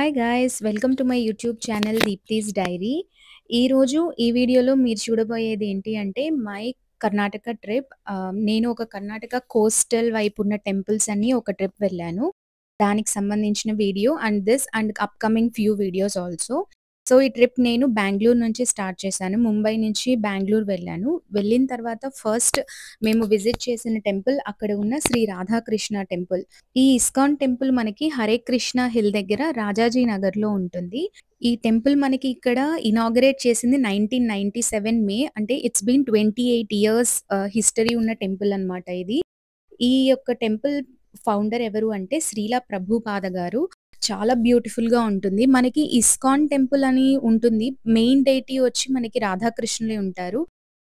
Hi guys welcome to my YouTube channel Deepti's diary. ఈరోజు ఈ వీడియోలో మీరు చూడబోయేది ఏంటి అంటే మై కర్ణాటక ట్రిప్. నేను ఒక కర్ణాటక కోస్టల్ వైపు ఉన్న టెంపుల్స్ అన్ని ఒక ట్రిప్ వెళ్ళాను. దానికి సంబంధించిన video and this and upcoming few videos also. So ఈ ట్రిప్ నేను బెంగుళూరు నుంచి స్టార్ట్ చేశాను. ముంబై నుంచి బెంగుళూరు వెళ్ళాను. వెళ్ళిన తర్వాత ఫస్ట్ మేము విజిట్ చేసిన టెంపుల్ అక్కడ ఉన్న శ్రీ రాధాకృష్ణ టెంపుల్. ఈ ఇస్కాన్ టెంపుల్ మనకి హరే కృష్ణ హిల్ దగ్గర రాజాజీ నగర్ లో ఉంటుంది. ఈ టెంపుల్ మనకి ఇక్కడ ఇనాగరేట్ చేసింది 1997 మే. అంటే ఇట్స్ బీన్ 28 ఇయర్స్ హిస్టరీ ఉన్న టెంపుల్ అన్నమాట ఇది. ఈ యొక్క టెంపుల్ ఫౌండర్ ఎవరు అంటే శ్రీల ప్రభుపాద గారు. చాలా బ్యూటిఫుల్ గా ఉంటుంది. మనకి ఇస్కాన్ టెంపుల్ అని ఉంటుంది. మెయిన్ డైటీ వచ్చి మనకి రాధాకృష్ణులే ఉంటారు.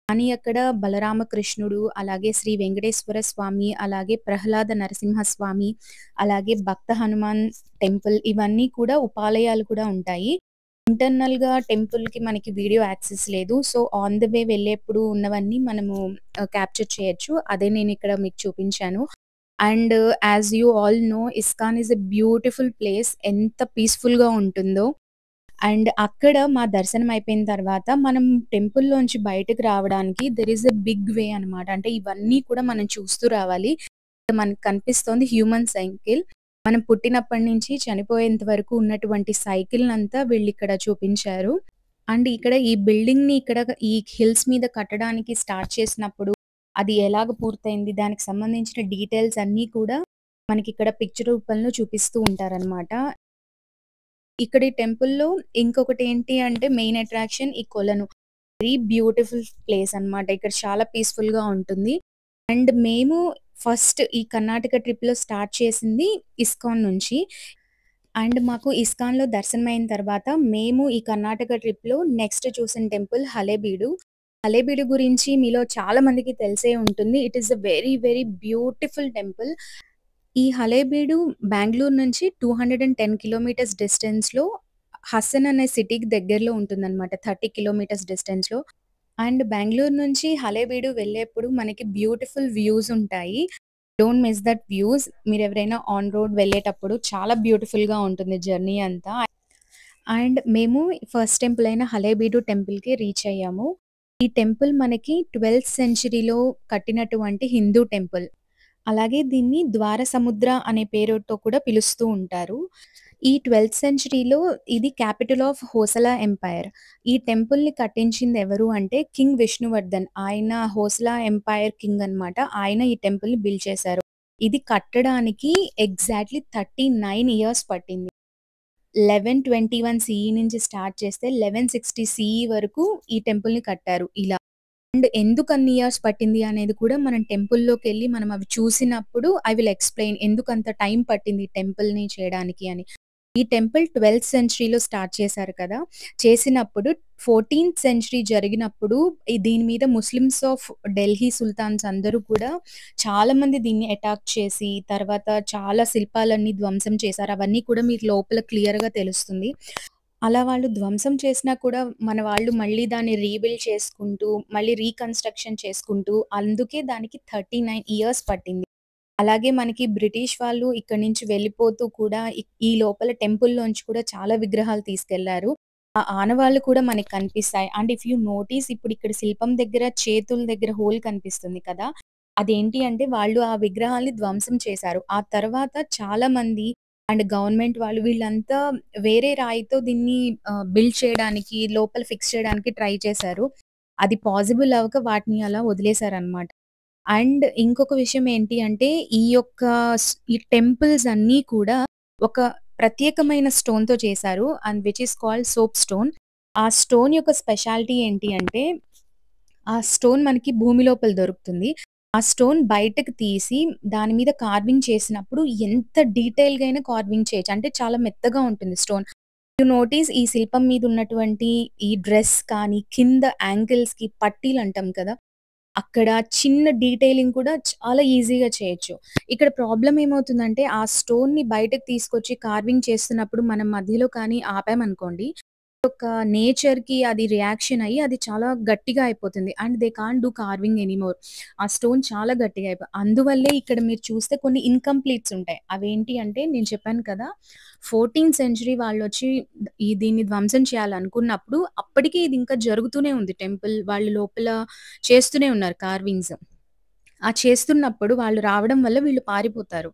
కానీ అక్కడ బలరామకృష్ణుడు, అలాగే శ్రీ వెంకటేశ్వర స్వామి, అలాగే ప్రహ్లాద నరసింహస్వామి, అలాగే భక్త హనుమాన్ టెంపుల్, ఇవన్నీ కూడా ఉపాలయాలు కూడా ఉంటాయి. ఇంటర్నల్ గా టెంపుల్ కి మనకి వీడియో యాక్సెస్ లేదు. సో ఆన్ ద వే వెళ్ళేప్పుడు ఉన్నవన్నీ మనము క్యాప్చర్ చేయొచ్చు. అదే నేను ఇక్కడ మీకు చూపించాను. And as you all know, ISKCON is a beautiful place. ఎంత పీస్ఫుల్ గా ఉంటుందో. అండ్ అక్కడ మా దర్శనం అయిపోయిన తర్వాత మనం టెంపుల్‌లోంచి బయటకి రావడానికి there is a big way అన్నమాట. అంటే ఇవన్నీ కూడా మనం చూస్తూ రావాలి. మనకు కనిపిస్తోంది హ్యూమన్ సైకిల్. మనం పుట్టినప్పటి నుంచి చనిపోయేంత వరకు ఉన్నటువంటి సైకిల్‌నంతా వీళ్ళిక్కడ చూపించారు. అండ్ ఇక్కడ ఈ బిల్డింగ్‌ని ఇక్కడ ఈ హిల్స్ మీద కట్టడానికి స్టార్ట్ చేసినప్పుడు అది ఎలాగ పూర్తయింది, దానికి సంబంధించిన డీటెయిల్స్ అన్నీ కూడా మనకిక్కడ పిక్చర్ రూపంలో చూపిస్తూ ఉంటారన్నమాట. ఇక్కడ ఈ టెంపుల్‌లో ఇంకొకటి ఏంటి అంటే మెయిన్ అట్రాక్షన్ ఈ కొలను. వెరీ బ్యూటిఫుల్ ప్లేస్ అన్నమాట. ఇక్కడ చాలా పీస్‌ఫుల్‌గా ఉంటుంది. అండ్ మేము ఫస్ట్ ఈ కర్ణాటక ట్రిప్‌లో స్టార్ట్ చేసింది ఇస్కాన్ నుంచి. అండ్ మాకు ఇస్కాన్‌లో దర్శనమైన తర్వాత మేము ఈ కర్ణాటక ట్రిప్‌లో నెక్స్ట్ చూసిన టెంపుల్ హలేబీడు. హలేబీడు గురించి మీలో చాలా మందికి తెలిసే ఉంటుంది. It is a very very beautiful temple. ఈ హలేబీడు బెంగుళూరు నుంచి 210 కిలోమీటర్స్ డిస్టెన్స్‌లో హసన్ అనే సిటీకి దగ్గరలో ఉంటుందన్నమాట. 30 కిలోమీటర్స్ డిస్టెన్స్‌లో. అండ్ బెంగుళూరు నుంచి హలేబీడు వెళ్ళేప్పుడు మనకి బ్యూటిఫుల్ వ్యూస్ ఉంటాయి. Don't miss that views. మీరెవరైనా ఆన్ రోడ్ వెళ్ళేటప్పుడు చాలా బ్యూటిఫుల్‌గా ఉంటుంది జర్నీ అంతా. అండ్ మేము ఫస్ట్ టెంపుల్ అయిన హలేబీడు టెంపుల్‌కి రీచ్ అయ్యాము. ఈ టెంపుల్ మనకి 12థ్ సెంచరీలో కట్టినటువంటి హిందూ టెంపుల్. అలాగే దీన్ని ద్వార సముద్ర అనే పేరుతో కూడా పిలుస్తూ ఉంటారు. ఈ 12థ్ సెంచరీలో ఇది క్యాపిటల్ ఆఫ్ హోసలా ఎంపైర్. ఈ టెంపుల్‌ని కట్టించింది ఎవరు అంటే కింగ్ విష్ణువర్ధన్. ఆయన హోసలా ఎంపైర్ కింగ్ అన్నమాట. ఆయన ఈ టెంపుల్‌ని బిల్డ్ చేశారు. ఇది కట్టడానికి ఎగ్జాక్ట్‌లీ 39 ఇయర్స్ పట్టింది. 1121 సీఈ నుంచి స్టార్ట్ చేస్తే 1160 సీఈ వరకు ఈ టెంపుల్‌ని కట్టారు ఇలా. అండ్ ఎందుకన్ని ఇయర్స్ పట్టింది అనేది కూడా మనం టెంపుల్‌లోకెళ్ళి మనం అవి చూసినప్పుడు ఐ విల్ ఎక్స్‌ప్లెయిన్ ఎందుకంత టైం పట్టింది ఈ టెంపుల్‌ని చేయడానికి అని. ఈ టెంపుల్ 12థ్ సెంచరీలో స్టార్ట్ చేశారు కదా! చేసినప్పుడు 14థ్ సెంచరీ జరిగినప్పుడు దీని మీద ముస్లిమ్స్ ఆఫ్ ఢిల్లీ సుల్తాన్స్ అందరూ కూడా చాలామంది దీన్ని అటాక్ చేసి తర్వాత చాలా శిల్పాలన్నీ ధ్వంసం చేశారు. అవన్నీ కూడా మీకు లోపల క్లియర్‌గా తెలుస్తుంది. అలా వాళ్ళు ధ్వంసం చేసినా కూడా మన వాళ్ళు మళ్ళీ దాన్ని రీబిల్డ్ చేసుకుంటూ, మళ్ళీ రీకన్‌స్ట్రక్షన్ చేసుకుంటూ అందుకే దానికి 39 ఇయర్స్ పట్టింది. అలాగే మనకి బ్రిటిష్ వాళ్ళు ఇక్కడి నుంచి వెళ్ళిపోతూ కూడా ఈ లోపల టెంపుల్‌లోంచి కూడా చాలా విగ్రహాలు తీసుకెళ్లారు. ఆ ఆనవాళ్ళు కూడా మనకు కనిపిస్తాయి. అండ్ ఇఫ్ యూ నోటీస్ ఇప్పుడు ఇక్కడ శిల్పం దగ్గర చేతుల దగ్గర హోల్ కనిపిస్తుంది కదా! అదేంటి అంటే వాళ్ళు ఆ విగ్రహాల్ని ధ్వంసం చేశారు. ఆ తర్వాత చాలామంది అండ్ గవర్నమెంట్ వాళ్ళు వీళ్ళంతా వేరే రాయితో దీన్ని బిల్డ్ చేయడానికి, లోపల ఫిక్స్ చేయడానికి ట్రై చేశారు. అది పాసిబుల్ అవ్వక వాటిని అలా వదిలేసారనమాట. అండ్ ఇంకొక విషయం ఏంటి అంటే ఈ టెంపుల్స్ అన్నీ కూడా ఒక ప్రత్యేకమైన స్టోన్‌తో చేశారు. And which is called soap stone. ఆ స్టోన్ యొక్క స్పెషాలిటీ ఏంటి అంటే ఆ స్టోన్ మనకి భూమి లోపల దొరుకుతుంది. ఆ స్టోన్ బయటకు తీసి దాని మీద కార్వింగ్ చేసినప్పుడు ఎంత డీటెయిల్‌గా అయినా కార్వింగ్ చేయొచ్చు. అంటే చాలా మెత్తగా ఉంటుంది స్టోన్. యూ నోటీస్ ఈ శిల్పం మీద ఉన్నటువంటి ఈ డ్రెస్ కానీ, కింద యాంకిల్స్‌కి పట్టీలంటాం కదా! అక్కడ చిన్న డీటెయిలింగ్ కూడా చాలా ఈజీగా చేయొచ్చు. ఇక్కడ ప్రాబ్లమ్ ఏమవుతుందంటే, ఆ స్టోన్‌ని బయటకు తీసుకొచ్చి కార్వింగ్ చేస్తున్నప్పుడు మనం మధ్యలో కానీ ఆపామనుకోండి, ఒక నేచర్‌కి అది రియాక్షన్ అయ్యి అది చాలా గట్టిగా అయిపోతుంది. And they can't do carving anymore. ఆ స్టోన్ చాలా గట్టిగా అందువల్లే ఇక్కడ మీరు చూస్తే కొన్ని ఇన్‌కంప్లీట్స్ ఉంటాయి. అవేంటి అంటే నేను చెప్పాను కదా! 14థ్ సెంచరీ వాళ్ళొచ్చి దీన్ని ధ్వంసం చేయాలనుకున్నప్పుడు అప్పటికి ఇది ఇంకా జరుగుతూనే ఉంది టెంపుల్. వాళ్ళు లోపల చేస్తూనే ఉన్నారు కార్వింగ్స్. ఆ చేస్తున్నప్పుడు వాళ్ళు రావడం వల్ల వీళ్ళు పారిపోతారు.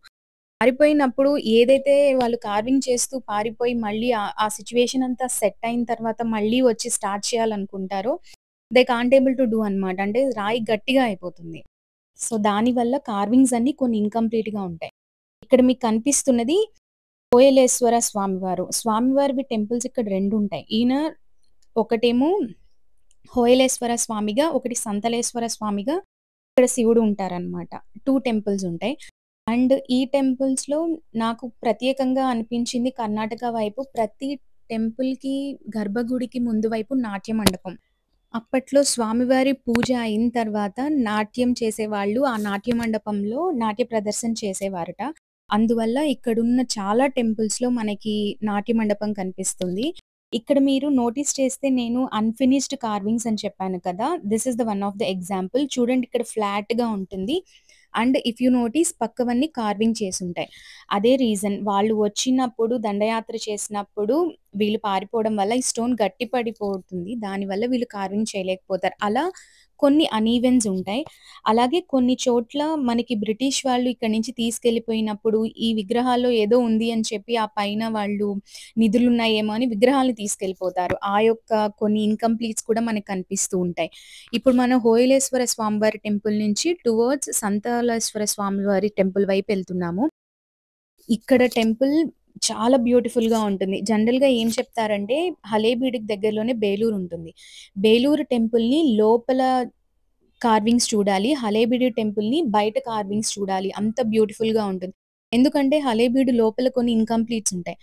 పారిపోయినప్పుడు ఏదైతే వాళ్ళు కార్వింగ్ చేస్తూ పారిపోయి మళ్ళీ ఆ సిట్యుయేషన్ అంతా సెట్ అయిన తర్వాత మళ్ళీ వచ్చి స్టార్ట్ చేయాలనుకుంటారో, they can't able to do అనమాట. అంటే రాయి గట్టిగా అయిపోతుంది. సో, దానివల్ల కార్వింగ్స్ అన్నీ కొన్ని ఇన్‌కంప్లీట్‌గా ఉంటాయి. ఇక్కడ మీకు కనిపిస్తున్నది కోయలేశ్వర స్వామివారు. స్వామివారివి టెంపుల్స్ ఇక్కడ 2 ఉంటాయి. ఒకటేమో హోయలేశ్వర స్వామిగా, ఒకటి సంతలేశ్వర స్వామిగా ఇక్కడ శివుడు ఉంటారనమాట. 2 టెంపుల్స్ ఉంటాయి. అండ్ ఈ టెంపుల్స్‌లో నాకు ప్రత్యేకంగా అనిపించింది కర్ణాటక వైపు ప్రతి టెంపుల్‌కి గర్భగుడికి ముందు వైపు నాట్య మండపం. అప్పట్లో స్వామివారి పూజ అయిన తర్వాత నాట్యం చేసేవాళ్ళు ఆ నాట్య మండపంలో నాట్య ప్రదర్శన చేసేవారట. అందువల్ల ఇక్కడున్న చాలా టెంపుల్స్‌లో మనకి నాట్య మండపం కనిపిస్తుంది. ఇక్కడ మీరు నోటీస్ చేస్తే నేను అన్‌ఫినిష్డ్ కార్వింగ్స్ అని చెప్పాను కదా! This is the one of the example. చూడండి ఇక్కడ ఫ్లాట్‌గా ఉంటుంది. అండ్ ఇఫ్ యూ నోటీస్ పక్కవన్నీ కార్వింగ్ చేసుంటాయి. అదే రీజన్ వాళ్ళు వచ్చినప్పుడు దండయాత్ర చేసినప్పుడు వీళ్ళు పారిపోవడం వల్ల ఈ స్టోన్ గట్టి పడిపోతుంది. దానివల్ల వీళ్ళు కార్వింగ్ చేయలేకపోతారు. అలా కొన్ని అనీవెన్స్ ఉంటాయి. అలాగే కొన్ని చోట్ల మనకి బ్రిటిష్ వాళ్ళు ఇక్కడి నుంచి తీసుకెళ్ళిపోయినప్పుడు ఈ విగ్రహాల్లో ఏదో ఉంది అని చెప్పి ఆ పైన వాళ్ళు నిధులున్నాయేమో అని విగ్రహాలను తీసుకెళ్ళిపోతారు. ఆ యొక్క కొన్ని ఇన్‌కంప్లీట్స్ కూడా మనకు కనిపిస్తూ ఉంటాయి. ఇప్పుడు మనం హోయలేశ్వర స్వామివారి టెంపుల్ నుంచి టువర్డ్స్ సంతలేశ్వర స్వామివారి టెంపుల్ వైపు ఎళ్తున్నాము. ఇక్కడ టెంపుల్ చాలా బ్యూటిఫుల్‌గా ఉంటుంది. జనరల్‌గా ఏం చెప్తారంటే హలేబీడుకి దగ్గరలోనే బేలూరు ఉంటుంది. బేలూరు టెంపుల్‌ని లోపల కార్వింగ్స్ చూడాలి. హలేబీడు టెంపుల్‌ని బయట కార్వింగ్స్ చూడాలి. అంత బ్యూటిఫుల్‌గా ఉంటుంది. ఎందుకంటే హలేబీడు లోపల కొన్ని ఇన్‌కంప్లీట్స్ ఉంటాయి.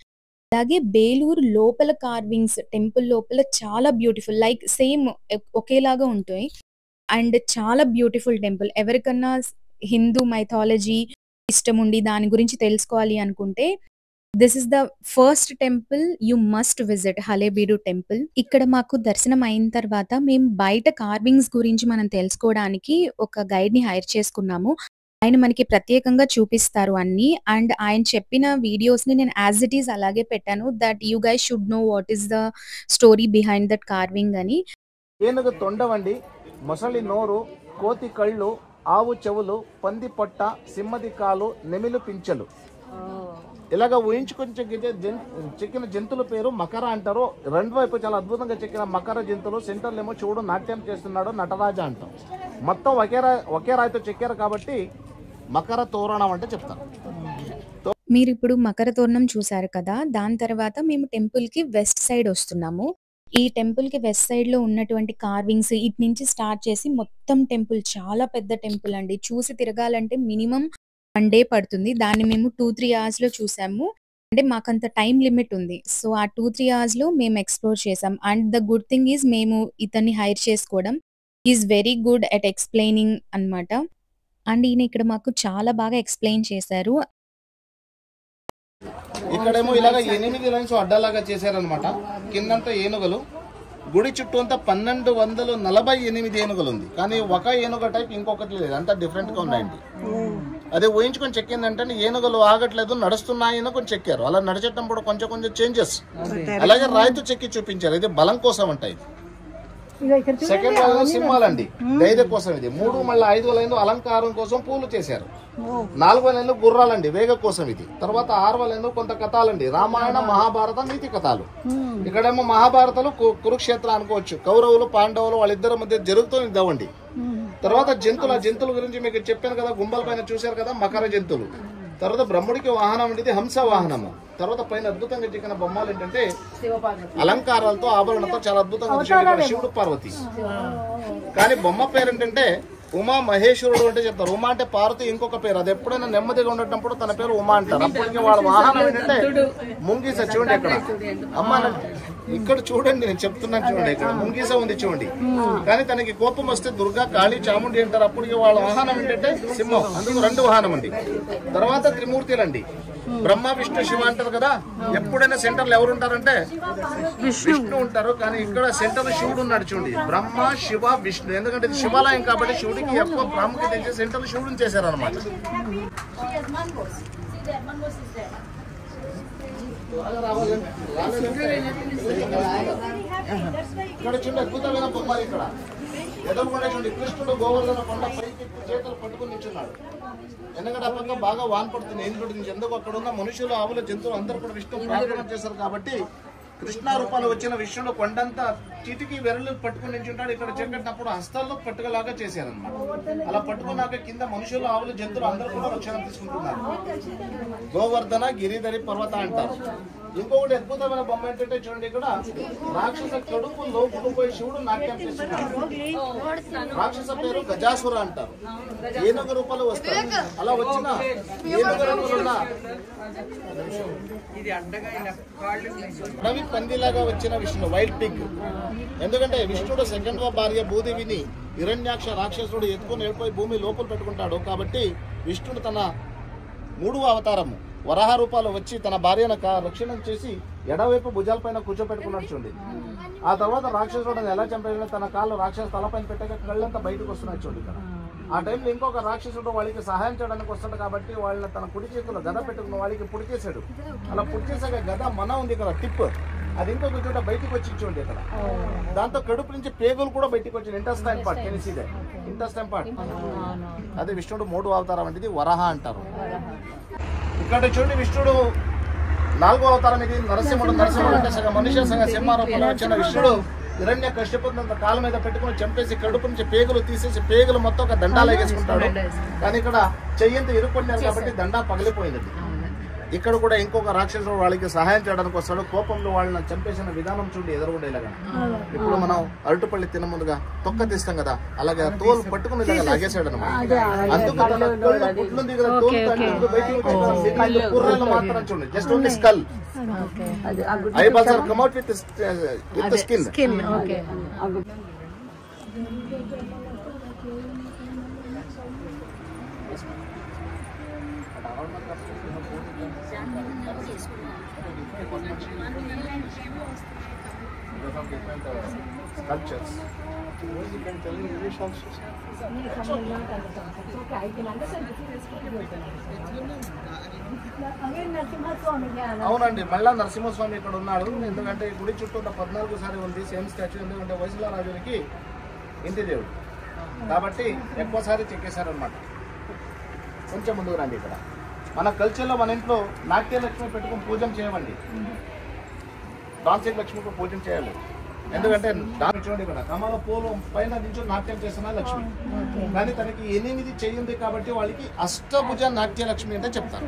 అలాగే బేలూరు లోపల కార్వింగ్స్ టెంపుల్ లోపల చాలా బ్యూటిఫుల్ లైక్ సేమ్ ఒకేలాగా ఉంటాయి. అండ్ చాలా బ్యూటిఫుల్ టెంపుల్. ఎవరికన్నా హిందూ మైథాలజీ ఇష్టముండి దాని గురించి తెలుసుకోవాలి అనుకుంటే this is the first temple you must visit Halebidu temple. ఇక్కడ మాకు దర్శనం అయిన తర్వాత మేము బయట కార్వింగ్స్ గురించి మనం తెలుసుకోవడానికి ఒక గైడ్‌ని హైర్ చేసుకున్నాము. ఆయన మనకి ప్రత్యేకంగా చూపిస్తారు అన్నీ. అండ్ ఆయన చెప్పిన వీడియోస్‌ని నేను యాస్ ఇట్ ఈజ్ అలాగే పెట్టాను. That you guys should know what is the story behind that carving అని. ఏనుగు తొండవండి, మొసలి నోరు, కోతి కళ్ళు, ఆవు చెవులు, పంది పొట్ట, సింహది కాలు, నెమిలి పించెలు. ఇలాగ ఊహించుకొని చెక్కిన జంతువుల పేరు మకర అంటారు. రెండు వైపు చాలా అద్భుతంగా చెక్కిన మకర జంతువులు. సెంటర్లో ఏమో శివుడు నాట్యం చేస్తున్నాడు, నటరాజ అంటాం. మొత్తం ఒకే రాయితో చెక్కారు కాబట్టి మకర తోరణం అంటే చెప్తారు. మీరిప్పుడు మకర తోరణం చూసారు కదా! దాని తర్వాత మేము టెంపుల్‌కి వెస్ట్ సైడ్ వస్తున్నాము. ఈ టెంపుల్‌కి వెస్ట్ సైడ్‌లో ఉన్నటువంటి కార్వింగ్స్ ఇటు నుంచి స్టార్ట్ చేసి మొత్తం టెంపుల్ చాలా పెద్ద టెంపుల్ అండి. చూసి తిరగాలంటే మినిమమ్ 1 డే పడుతుంది. దాన్ని మేము 2, 3 అవర్స్‌లో చూసాము. అంటే మాకంత టైమ్ లిమిట్ ఉంది. సో, ఆ 2, 3 అవర్స్‌లో మేము ఎక్స్‌ప్లోర్ చేసాం. And the good thing is మేము ఇతన్ని హైర్ చేసుకోవడం. He is very good at explaining అన్నమాట. అండ్ ఈయన ఇక్కడ మాకు చాలా బాగా ఎక్స్‌ప్లెయిన్ చేశారు. ఇక్కడేమో ఇలాగ 8 లైన్స్ అడ్డాలాగా చేశారనమాట. కిందంతా ఏనుగులు, గుడి చుట్టూ అంతా 1248 ఏనుగులు ఉంది. కానీ ఒక ఏనుగ టైప్ ఇంకొకటి లేదు, అంతా డిఫరెంట్ గా ఉన్నాయండి. అదే ఊహించుకొని చెక్కిందంటే ఏనుగులు ఆగట్లేదు, నడుస్తున్నాయని కొంచెం చెక్కారు. అలా నడిచేటప్పుడు కొంచెం చేంజెస్. అలాగే రాయితో చెక్కి చూపించారు. ఇది బలం కోసం అంట. ఇది సెకండ్ సింహాలండి, ధైర్యం కోసం. ఇది 3 మళ్ళీ 5 లైన్లు అలంకారం కోసం పూలు చేశారు. 4వ లైన్లు గుర్రాలండి, వేగ కోసం. ఇది తర్వాత 6వ లైన్లు కొంత కథాలండి, రామాయణ మహాభారత నీతి కథలు. ఇక్కడేమో మహాభారతలు కురుక్షేత్ర అనుకోవచ్చు. కౌరవులు పాండవులు వాళ్ళిద్దరి మధ్య జరుగుతుంది ఇద్దామండి. తర్వాత జంతువుల గురించి మీకు చెప్పాను కదా, గుంబల పైన చూశారు కదా, మకర జంతువులు. తర్వాత బ్రహ్ముడికి వాహనం అంటే హంస వాహనము. తర్వాత పైన అద్భుతంగా చెక్కిన బొమ్మలు ఏంటంటే అలంకారాలతో ఆభరణతో చాలా అద్భుతంగా శివుడు పార్వతి. కానీ బొమ్మ పేరు ఏంటంటే ఉమా మహేశ్వరుడు అంటే చెప్తారు. ఉమా అంటే పార్వతి ఇంకొక పేరు. అది ఎప్పుడైనా నెమ్మదిగా ఉండేటప్పుడు తన పేరు ఉమా అంటారు. అప్పటికి వాళ్ళ వాహనం ఏంటంటే ముంగీస. చూడండి ఇక్కడ అమ్మ ఇక్కడ చూడండి, నేను చెప్తున్నాను చూడండి, ఇక్కడ ముంగీస ఉంది చూడండి. కానీ తనకి కోపం వస్తే దుర్గా, కాళీ, చాముండి అంటారు. అప్పటికి వాళ్ళ వాహనం ఏంటంటే సింహం. అందుకు 2 వాహనం అండి. తర్వాత త్రిమూర్తులండి, బ్రహ్మ విష్ణు శివ అంటారు కదా. ఎప్పుడైనా సెంటర్ లో ఎవరు ఉంటారంటే విష్ణు ఉంటారు. కానీ ఇక్కడ సెంటర్ శివుడు ఉన్నాడు చూడండి, బ్రహ్మ శివ విష్ణు. ఎందుకంటే ఇది శివాలయం కాబట్టి శివుడికి ఎక్కువ ప్రాముఖ్యత ఇచ్చి సెంటర్ శివుడిని చేశారనమాట. ఇక్కడ చూడండి అద్భుతమైన బొమ్మలు. ఇక్కడ ఎదురుకొండ చూడండి, కృష్ణుడు గోవర్ధన కొండ పైకి చేతులు పట్టుకుని నిల్చున్నాడు. ఎందుకంటే అప్పటిగా బాగా వాన పడుతుంది, ఏం పడుతుంది. ఎందుకు అక్కడ ఉన్న మనుషులు, ఆవులు, జంతువులు అందరూ కూడా విష్ణు ప్రార్థన చేశారు కాబట్టి కృష్ణ రూపాలు వచ్చిన విష్ణుడు కొండంతా చిటికి వెరలు పట్టుకుని నిల్చుంటాడు. ఇక్కడ చెక్కటినప్పుడు హస్తాల్లో పట్టుకలాగా చేశారనమాట. అలా పట్టుకున్నాక కింద మనుషులు, ఆవులు, జంతువులు అందరూ కూడా రక్షణ తీసుకుంటున్నారు. గోవర్ధన గిరిధరి పర్వత అంటారు. ఇంకొకటి అద్భుతమైన బొమ్మ ఏంటంటే చూడండి, ఇక్కడ రాక్షస కడుపు లోపల పోయి శివుడు నాట్యం చేస్తున్నాడు. రాక్షస పేరు గజాసుర అంటారు. ఏనుగు రూపాలు వస్తారు. అలా వచ్చిన ఏనుగు రూపాలున్న అడవి పందిలాగా వచ్చిన విష్ణు, వైల్డ్ పిగ్. ఎందుకంటే విష్ణుడు సెకండ్ భార్య భూదేవిని హిరణ్యాక్ష రాక్షసుడు ఎత్తుకుని వెళ్ళిపోయి భూమి లోపల పెట్టుకుంటాడు. కాబట్టి విష్ణుడు తన 3వ అవతారము వరాహ రూపాలు వచ్చి తన భార్యను రక్షణ చేసి ఎడవైపు భుజాలపైన కూర్చోపెట్టుకున్నాడు చూడండి. ఆ తర్వాత రాక్షసుడు ఎలా చంపేయాలో తన కాళ్ళు రాక్షసు తలపైన పెట్టాక కళ్ళంతా బయటకు వస్తున్నాయి చూడండి. ఇక్కడ ఆ టైంలో ఇంకొక రాక్షసుడు వాళ్ళకి సహాయం చేయడానికి వస్తాడు కాబట్టి వాళ్ళని తన కుడి చేతుల్లో గద పెట్టుకున్న వాళ్ళకి పుడిచేశాడు. అలా పుడిచేసాక గద మన ఉంది ఇక్కడ టిప్, అది ఇంకొక చోట బయటకు వచ్చి చూడండి. ఇక్కడ దాంతో కడుపు నుంచి పేగులు కూడా బయటకు వచ్చింది. ఇంటెస్టైన్ పార్ట్, కెనిసిదే ఇంటెస్టైన్ పార్ట్. అదే విష్ణుడు 3వ అవతారం అంటే ఇది వరాహ అంటారు. ఇక్కడ చూడండి విష్ణుడు 4వ అవతారం ఇది నరసింహుడు. నరసింహుడు అంటే సగం మనుష్య సగం సింహ రూపంలో వచ్చిన విష్ణుడు హిరణ్య కశ్యపుని కాళ్ళ మీద పెట్టుకుని చంపేసి కడుపు నుంచి పేగులు తీసేసి పేగులు మొత్తం ఒక దండాలు వేసుకుంటాడు. కానీ ఇక్కడ చెయ్యంత ఇరుక్కున్నారు కాబట్టి దండా పగిలిపోయింది. ఇక్కడ కూడా ఇంకొక రాక్షసుడు వాళ్ళకి సహాయం చేయడానికి వస్తాడు. కోపంలో వాళ్ళని చంపేసిన విధానం చూడండి ఎదురుగుండేలాగా. ఇప్పుడు మనం అరటిపల్లి తిన ముందుగా తొక్క తీస్తాం కదా, అలాగే తోలు పట్టుకుని లాగేసాడు అనమాట. అందుకు పుట్లు దిగిన తోలు బయటకు కుర్రలు మాత్రం చూడండి, just only skull. Eyeballs are come out with the skin. Different sculptures. You can tell in English also. Okay, I can understand అవునండి, మళ్ళా నరసింహస్వామి ఇక్కడ ఉన్నాడు. ఎందుకంటే గుడి చుట్టూ 14 సారి ఉంది సేమ్ స్టాచ్యూ. ఎందుకంటే వైసల రాజునికి ఇంటి దేవుడు కాబట్టి ఎక్కువసారి చెక్కేశారనమాట. కొంచెం ముందుకు రండి. ఇక్కడ మన కల్చర్లో మన ఇంట్లో నాట్యలక్ష్మి పెట్టుకుని పూజం చేయమండి. డాన్సింగ్ లక్ష్మికి పూజం చేయాలి. ఎందుకంటే దాని చూడండి ఇక్కడ కమల పూలు పైన నుంచి నాట్యం చేస్తున్న లక్ష్మి. కానీ తనకి 8 చెయ్యింది కాబట్టి వాళ్ళకి అష్టభుజ నాట్య లక్ష్మి అంటే చెప్తారు.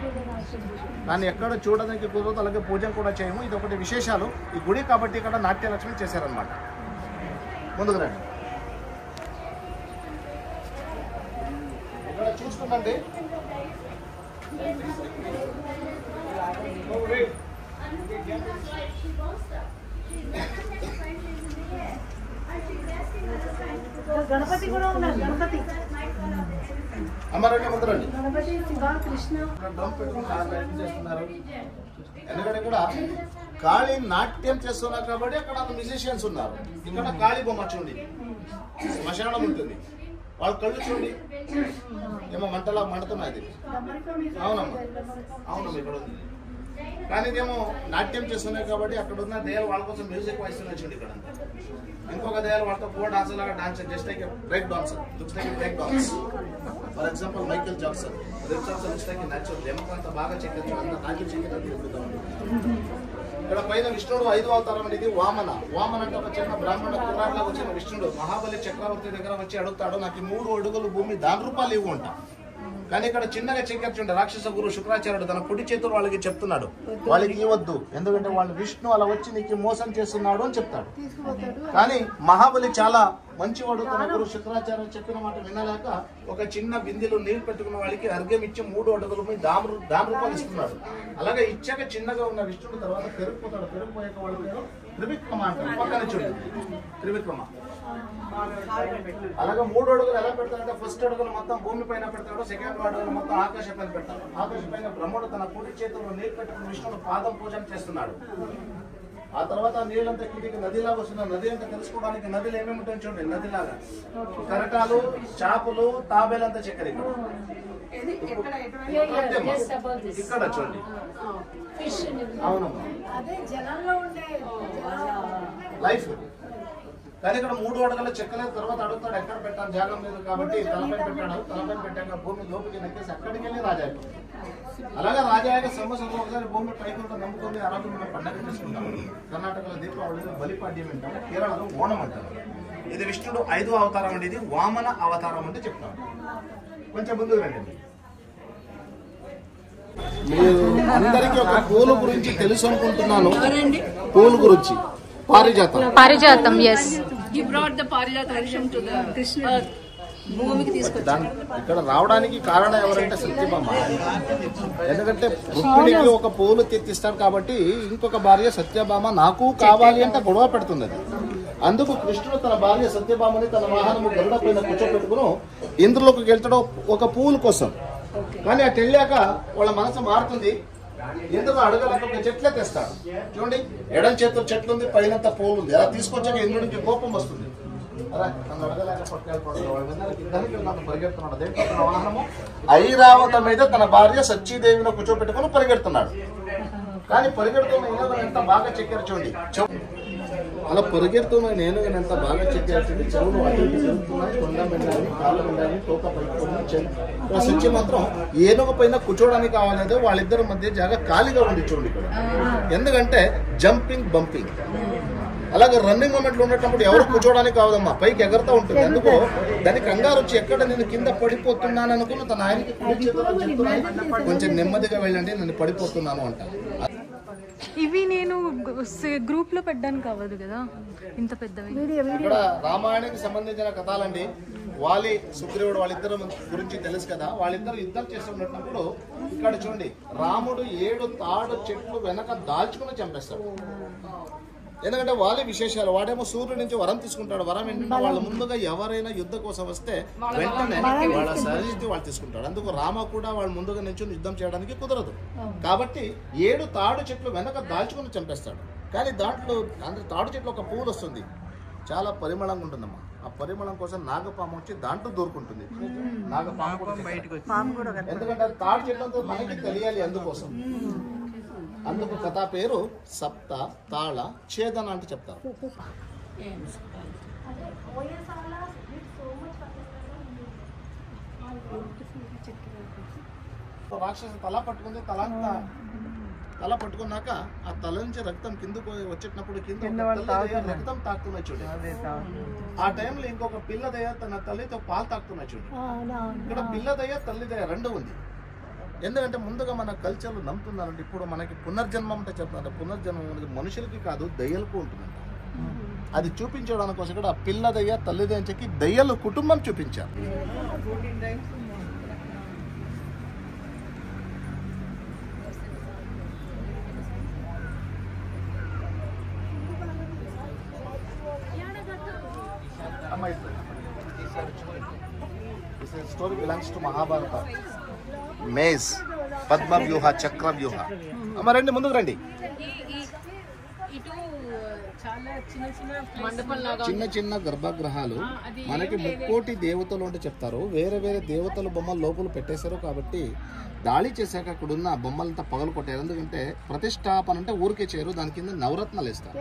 దాన్ని ఎక్కడ చూడడానికి కుదరదు, అలాగే పూజ కూడా చేయము. ఇది ఒకటి విశేషాలు ఈ గుడి కాబట్టి ఇక్కడ నాట్య లక్ష్మి చేశారనమాట. ముందుకు రండి. ఇక్కడ చూసుకుంటే గణపతి కూడా ఉన్నారు. గణపతి అమ్మారండి ముందరండి. గణపతి శివ కృష్ణ చేస్తున్నారు. ఎందుకంటే ఇక్కడ కాళీ నాట్యం చేస్తున్నారు కాబట్టి అక్కడ మ్యూజిషియన్స్ ఉన్నారు. ఇక్కడ కాళీ బొమ్మ చూడండి, శ్మశానం ఉంటుంది. వాళ్ళ కళ్ళు చూడండి ఏమో మంటలా మండుతున్నది. అవునమ్మా, అవునమ్మా ఇక్కడ ఉంది. కానీ ఇదేమో నాట్యం చేస్తున్నాయి కాబట్టి అక్కడ ఉన్న దయాలు వాళ్ళ కోసం మ్యూజిక్ వాయిస్తున్నాయి చూడండి. ఇక్కడ ఇంకొక దయాలు వాళ్ళతో కో డాన్సర్ లాగా dance, just like break dancer, looks like break dance. For example Michael Jackson, looks like natural. ఏమో అంత బాగా చెక్కచ్చు, అంత నాట్యం చెక్కినట్టు. ఇక్కడ పైన విష్ణుడు 5వ అవతారం అనేది వామన. వామన అంటే ఒక చిన్న బ్రాహ్మణ కుర్రాడ్లా వచ్చిన విష్ణుడు మహాబలి చక్రవర్తి దగ్గర వచ్చి అడుగుతాడు, నాకు 3 అడుగులు భూమి ₹10 ఇవ్వు అంట. కానీ ఇక్కడ చిన్నగా చెక్కించండి. రాక్షస గురు శుక్రాచార్యుడు తన కుడి చేతులు వాళ్ళకి చెప్తున్నాడు, వాళ్ళకి ఇవ్వద్దు, ఎందుకంటే వాళ్ళు విష్ణు అలా వచ్చి నీకు మోసం చేస్తున్నాడు అని చెప్తాడు. కానీ మహాబలి చాలా మంచివాడు తన గురు శుక్రాచార్య చెప్పిన మాట వినలేక ఒక చిన్న బిందెలో నీళ్లు పెట్టుకున్న వాళ్ళకి అర్ఘ్యం ఇచ్చి 3 అడుగుల మీద దాని రూపాయలు ఇస్తున్నాడు. అలాగే ఇచ్చాక చిన్నగా ఉన్న విష్ణుడు తర్వాత పెరిగిపోతాడు. పెరిగిపోయాక వాళ్ళ పేరు త్రివిక్రమ అంటారు. పక్కన చూడండి త్రివిక్రమ. అలాగే 3 అడుగులు ఎలా పెడతాడంటే ఫస్ట్ అడుగులు మొత్తం భూమి పైన పెడతాడు, సెకండ్ అడుగులు మొత్తం ఆకాశం పైన పెడతాడు. ఆకాశం పైన బ్రహ్మడు తన కుడి చేతుల్లో నీళ్లు పెట్టుకుని విష్ణుడు పాదం పూజన చేస్తున్నాడు. ఆ తర్వాత నీళ్ళంతా కిందికి నదిలాగా వస్తున్నారు. నది అంటే తెలుసుకోవడానికి నదిలో ఏమేమి ఉంటాయని చూడండి. నదిలాగా కరటాలు, చేపలు, తాబేలంతా చక్కెర ఇక్కడ చూడండి. అవునమ్మా లైఫ్. కానీ ఇక్కడ 3 అడుగుల చెక్కలేదు. తర్వాత అడుగుతాడు ఎక్కడ పెట్టాను, జాగం లేదు కాబట్టి తలపై పెట్టాడు. తలపై పెట్టాక భూమి లోపలికి నెక్కేసి అక్కడికి వెళ్ళి రాజా అయిపోతాడు. అలాగే రాజాయక సంవత్సరం ఒకసారి భూమి పైకి నమ్ముకొని ఆ రోజు మనం పండగ చేసుకుంటాం. కర్ణాటకలో దీపావళిలో బలిపాడ్యం అంటాం, కేరళలో ఓణం అంటారు. ఇది విష్ణుడు 5వ అవతారం అండి. ఇది వామన అవతారం అంటే చెప్తాం. కొంచెం ముందుకు రండి. మీరు అందరికీ ఒక పూల గురించి తెలుసు అనుకుంటున్నాను. పూల గురించి పారిజాతం. yes, he brought the parijata vrisham to the Krishna భూమికి తీసుకొచ్చారు. ఇక్కడ రావడానికి కారణం ఎవరంటే సత్యభామ. ఎందుకంటే రుక్మిణికి ఒక పూలు తెచ్చిస్తారు కాబట్టి ఇంకొక భార్య సత్యభామ నాకు కావాలి అంటే గొడవ పెడుతుంది. అందుకు కృష్ణుడు తన భార్య సత్యభామని తన వాహనము గరుడ పైన కూర్చోపెట్టుకుని ఇంద్రులకు వెళ్తాడు ఒక పూల కోసం. కానీ అటు వెళ్ళాక వాళ్ళ మనసు మారుతుంది. ఎందుకు అడగలేక ఒక చెట్లే తెస్తాడు. చూడండి, ఎడం చేతిలో చెట్లు ఉంది, పైనంత పూలు ఉంది. అలా తీసుకొచ్చాక ఇంద్రుడికి కోపం వస్తుంది. అలా నన్ను అడగలేక పట్టుకెళ్ళిపోతాడు. పరిగెడుతున్నాడు. దేంట్లో తన వాహనము ఐరావత మీద తన భార్య సచ్చీదేవిలో కూర్చోబెట్టుకుని పరిగెడుతున్నాడు. కానీ పరిగెడుతున్న ఏనుగును ఎంత బాగా చెక్కారు చూడండి. అలా పరిగెడుతున్న ఏనుగును ఎంత బాగా చెక్కారు చూడండి. చెవులు అటు ఇటు తిరుగుతున్నాయి, కొండ మెండాలి, కాళ్ళు మెండాలి, తోక పైకి. సచ్చి మాత్రం ఏనుగు పైన కూర్చోడానికి కావాలేదు. వాళ్ళిద్దరి మధ్య జాగా ఖాళీగా ఉంది చూడండి ఇక్కడ. ఎందుకంటే జంపింగ్ బంపింగ్. అలాగే రన్నింగ్ మూమెంట్లు ఉన్నప్పుడు ఎవరు కూర్చోడానికి కావదమ్మా, పైకి ఎగరుతూ ఉంటుంది. అందుకో దానికి కంగారు వచ్చి ఎక్కడ నేను కింద పడిపోతున్నాను అనుకుని తన ఆయనకి చెప్తున్నాను, కొంచెం నెమ్మదిగా వెళ్ళండి, నేను పడిపోతున్నాను అంటాను. ఇవి నేను గ్రూప్ లో పెట్టడానికి అవ్వదు కదా, ఇంత పెద్దవి. ఇక్కడ రామాయణానికి సంబంధించిన కథలండి. వాలి సుగ్రీవుడు వాళ్ళిద్దరు గురించి తెలుసు కదా. వాళ్ళిద్దరు యుద్ధం చేస్తున్నప్పుడు ఇక్కడ చూడండి, రాముడు 7 తాడు చెట్లు వెనక దాల్చుకుని చంపేస్తాడు. ఎందుకంటే వాళ్ళే విశేషాలు. వాడేమో సూర్యుడి నుంచి వరం తీసుకుంటాడు. వరం ఏంటంటే వాళ్ళు ముందుగా ఎవరైనా యుద్ధ కోసం వస్తే వెంటనే వాళ్ళ సరిస్థితి వాళ్ళు తీసుకుంటాడు. అందుకు రామ కూడా వాళ్ళు ముందుగా నుంచి యుద్ధం చేయడానికి కుదరదు. కాబట్టి 7 తాడు చెట్లు వెనక దాల్చుకుని చంపేస్తాడు. కానీ దాంట్లో తాడు చెట్లు ఒక పువ్వు వస్తుంది, చాలా పరిమళంగా ఉంటుందమ్మా. ఆ పరిమళం కోసం నాగపాము వచ్చి దాంట్లో దూరుకుంటుంది. నాగపాము ఎందుకంటే తాడు చెట్లంతా మనకి తెలియాలి, అందుకోసం. అందుకు కథ పేరు సప్త తాళ ఛేదన అంటే చెప్తారు. రాక్షసు తల పట్టుకుంది. తల పట్టుకున్నాక ఆ తల నుంచి రక్తం కిందకు వచ్చేటప్పుడు కింద రక్తం తాకుతున్నాయి చూడండి. ఆ టైంలో ఇంకొక పిల్లదయ్య తన తల్లితో పాలు తాకుతున్నాయి చూడండి. ఇక్కడ పిల్లదయ్య తల్లిదయ్య 2 ఉంది. ఎందుకంటే ముందుగా మన కల్చర్లో నమ్ముతున్నారంటే ఇప్పుడు మనకి పునర్జన్మం అంటే చెప్తున్నారు. పునర్జన్మం అనేది మనుషులకి కాదు, దయ్యలకు ఉంటుందంట. అది చూపించడానికి కోసం ఇక్కడ పిల్ల దయ్య తల్లి దయ్య అని చెప్పి దయ్యలు కుటుంబం చూపించారు. Story belongs to Mahabharata. Maze, Padma Vyuha, Chakra వ్యూహ. అమ్మ రండి, ముందుకు రండి. చిన్న చిన్న గర్భగృహాలు మనకి 3 దేవతలు అంటే చెప్తారు. వేరే వేరే దేవతల బొమ్మలు లోపల పెట్టేశారు కాబట్టి దాడి చేశాక అక్కడున్న బొమ్మలంతా పగలు కొట్టారు. ఎందుకంటే ప్రతిష్టాపన అంటే ఊరికే చేయరు, దాని కింద నవరత్నాలు వేస్తారు.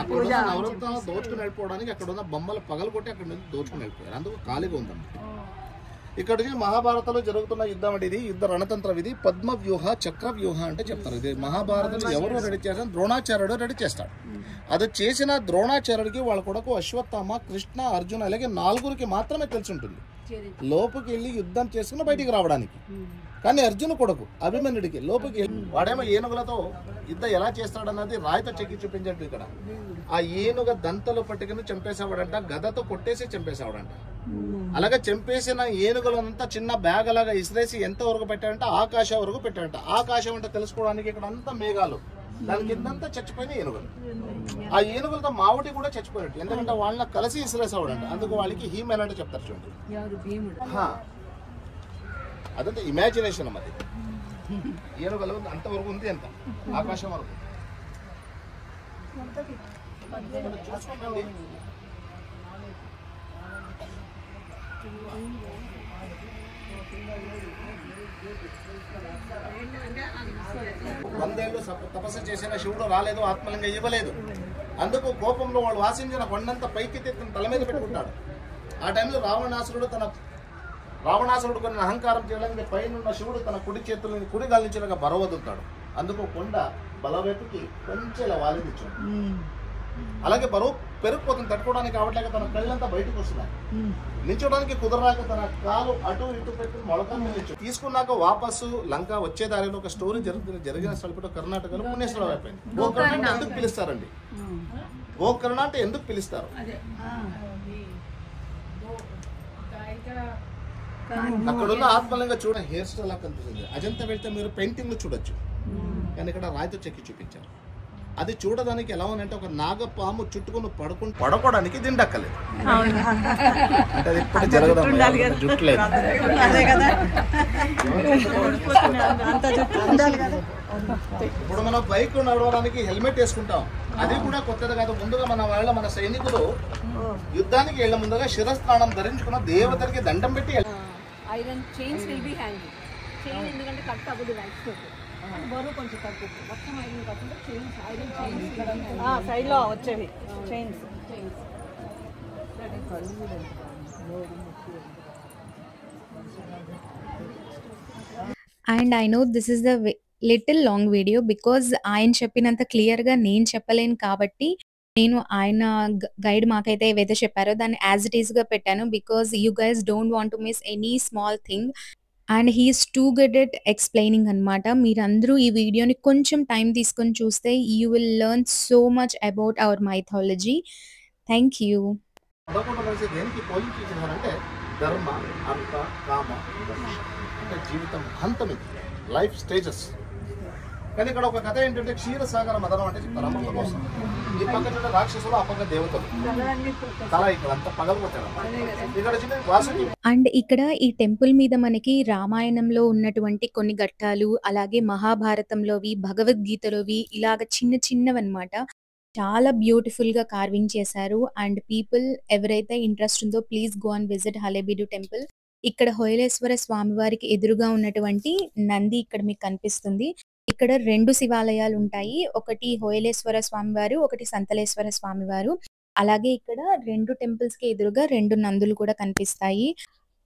అక్కడున్న నవరత్నాలు దోచుకుని వెళ్ళిపోవడానికి అక్కడున్న బొమ్మలు పగలు కొట్టి అక్కడ నుంచి దోచుకుని వెళ్ళిపోయారు. అందుకు ఖాళీగా ఉందన్నమాట. ఇక్కడికి మహాభారతంలో జరుగుతున్న యుద్ధం అంటే ఇది యుద్ధ రణతంత్రం. ఇది పద్మ వ్యూహ, చక్ర వ్యూహ అంటే చెప్తారు. ఇది మహాభారతంలో ఎవరు రెడీ చేస్తారు? ద్రోణాచార్యుడు రెడీ చేస్తాడు. అది చేసిన ద్రోణాచార్యుడికి వాళ్ళ కొడుకు అశ్వత్థామ, కృష్ణ, అర్జున అలాగే 4గురికి మాత్రమే తెలిసి ఉంటుంది లోపుకి వెళ్ళి యుద్ధం చేసుకుని బయటికి రావడానికి. కానీ అర్జును కొడుకు అభిమన్యుడికి లోపలికి వాడేమో ఏనుగులతో యుద్ధం ఎలా చేస్తాడన్నది రాయితో చెక్కి చూపించాడు ఇక్కడ. ఆ ఏనుగ దంతలు పట్టుకుని చంపేసేవాడంట, గదతో కొట్టేసి చంపేసేవాడంట. అలాగే చంపేసిన ఏనుగులంతా చిన్న బ్యాగ్ అలాగా ఇసిరేసి ఎంత వరకు పెట్టాడంట, ఆకాశం వరకు పెట్టాడంట. ఆకాశం అంటే తెలుసుకోవడానికి ఇక్కడ అంతా మేఘాలు, దాని కిందంతా చచ్చిపోయిన ఏనుగులు. ఆ ఏనుగులతో మావుటి కూడా చచ్చిపోయినట్టు, ఎందుకంటే వాళ్ళని కలిసి ఇసిరేసేవాడంట. అందుకు వాళ్ళకి హీమెన్ అంటే చెప్తారు చూడండి. అదంతా ఇమాజినేషన్ అది. ఏనుగలు అంతవరకు ఉంది, ఎంత ఆకాశం వరకు చూసుకోండి. వందేళ్లు తపస్సు చేసిన శివుడు రాలేదు, ఆత్మలింగం ఇవ్వలేదు. అందుకు కోపంలో వాడు వాసించిన కొండంత పైకెత్తి తన తల మీద పెట్టుకుంటాడు. ఆ టైంలో రావణాసురుడు కొన్ని అహంకారం చేయడానికి పైన శివుడు తన కుడి చేతులని కుడి గాలించగా బరువదుతాడు. అందుకు కొండ బలవైపుకి కొంచెం ఇలా వాలించాడు. అలాగే బరువు పెరిగిపోతుంది, తట్టుకోవడానికి కావట్లేక తన కళ్ళంతా బయటకు వస్తున్నాయి. నిల్చోడానికి కుదరరాక తన కాలు అటు ఇటు పెట్టి మొలకలు తీసుకున్నాక వాపసు లంక వచ్చే దారిలో ఒక స్టోరీ జరిగిన స్థలం కర్ణాటకలో పుణ్యస్థలం అయిపోయింది. గోకర్ణ అంటే ఎందుకు పిలుస్తారండి? గోకర్ణ అంటే ఎందుకు పిలుస్తారు? అక్కడున్న ఆత్మలింగ చూడ హెయిర్ స్టైల్ లా కనిపిస్తుంది. అజంతా వెళ్తే మీరు పెయింటింగ్ చూడొచ్చు, కానీ ఇక్కడ రాయితో చెక్కి చూపించారు. అది చూడడానికి ఎలా ఉందంటే ఒక నాగపాము చుట్టుకుని పడుకోవడానికి దిండక్కలేదు. అంటే అది ఇప్పుడు జరగదు, జుట్టు లేదు. ఇప్పుడు మనం బైక్ నడవడానికి హెల్మెట్ వేసుకుంటాం, అది కూడా కొత్తది కాదు. ముందుగా మన సైనికులు యుద్ధానికి వెళ్లే ముందుగా శిరస్నానం ధరించుకున్న దేవతలకి దండం పెట్టి iron chains will be hanging. Chain ఎందుకంటే కట్ అవ్వదు, లైఫ్ బరువు కొంచెం తక్కువ. మొత్తం ఐరన్ కాకుండా చైన్స్, ఐరన్ చైన్స్ సైడ్ లో వచ్చేవి chains. And I know this is the little long video because ఆయన చెప్పినంత క్లియర్గా నేను చెప్పలేను కాబట్టి నేను ఆయన గైడ్ మాకైతే ఏవైతే చెప్పారో దాన్ని యాజ్ ఇట్ ఈస్గా పెట్టాను. Because you guys don't want to miss any small thing and he is too good at explaining అనమాట. మీరందరూ ఈ వీడియోని కొంచెం టైం తీసుకొని చూస్తే you will learn so much about our mythology. Thank you. దేనికి పోలింగ్ చేసేవారంటే ధర్మ, అర్థ, కామ, అంటే జీవితం అంతం, ఇది లైఫ్ స్టేజెస్. కానీ ఇక్కడ ఒక కథ ఏంటంటే క్షీరసాగర మదనం అంటే చెప్తారు అమృత కోసం. ఈ పక్క చూడండి రాక్షసులు, ఆ పక్క దేవతలు. తల ఇక్కడ అంతా పగలగొట్టారు. ఇక్కడ వాసుకి. అండ్ ఇక్కడ ఈ టెంపుల్ మీద మనకి రామాయణంలో ఉన్నటువంటి కొన్ని ఘట్టాలు, అలాగే మహాభారతంలోవి, భగవద్గీతలోవి ఇలాగ చిన్న చిన్నవన్నమాట. చాలా బ్యూటిఫుల్ గా కార్వింగ్ చేశారు. అండ్ పీపుల్ ఎవరైతే ఇంట్రెస్ట్ ఉందో please go and visit Halebidu temple. ఇక్కడ హొయలేశ్వర స్వామి వారికి ఎదురుగా ఉన్నటువంటి నంది ఇక్కడ మీకు కనిపిస్తుంది. ఇక్కడ 2 శివాలయాలు ఉంటాయి. ఒకటి హొయలేశ్వర స్వామివారు, ఒకటి సంతలేశ్వర స్వామివారు. అలాగే ఇక్కడ 2 టెంపుల్స్ కి ఎదురుగా 2 నందులు కూడా కనిపిస్తాయి.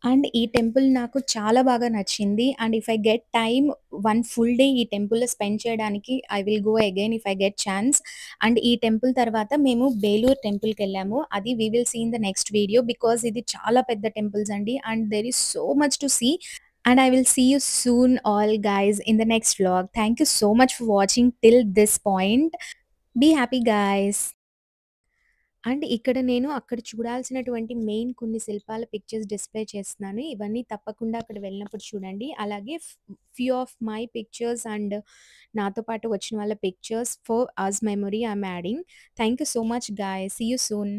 అండ్ ఈ టెంపుల్ నాకు చాలా బాగా నచ్చింది. And if I get time 1 full day ఈ టెంపుల్లో స్పెండ్ చేయడానికి I will go again if I get chance. And ఈ టెంపుల్ తర్వాత మేము బేలూర్ టెంపుల్కి వెళ్ళాము. అది we will see in the next video because ఇది చాలా పెద్ద టెంపుల్స్ అండి. And there is so much to see. And I will see you soon all guys in the next vlog. Thank you so much for watching till this point. Be happy guys. And ఇక్కడ నేను అక్కడ చూడాల్సినటువంటి main కొన్ని శిల్పాల pictures display చేస్తున్నాను. ఇవన్నీ తప్పకుండా అక్కడ వెళ్ళినప్పుడు చూడండి. అలాగే few of my pictures and నాతో పాటు వచ్చిన వాళ్ళ pictures for us memory I'm adding. Thank you so much guys. See you soon.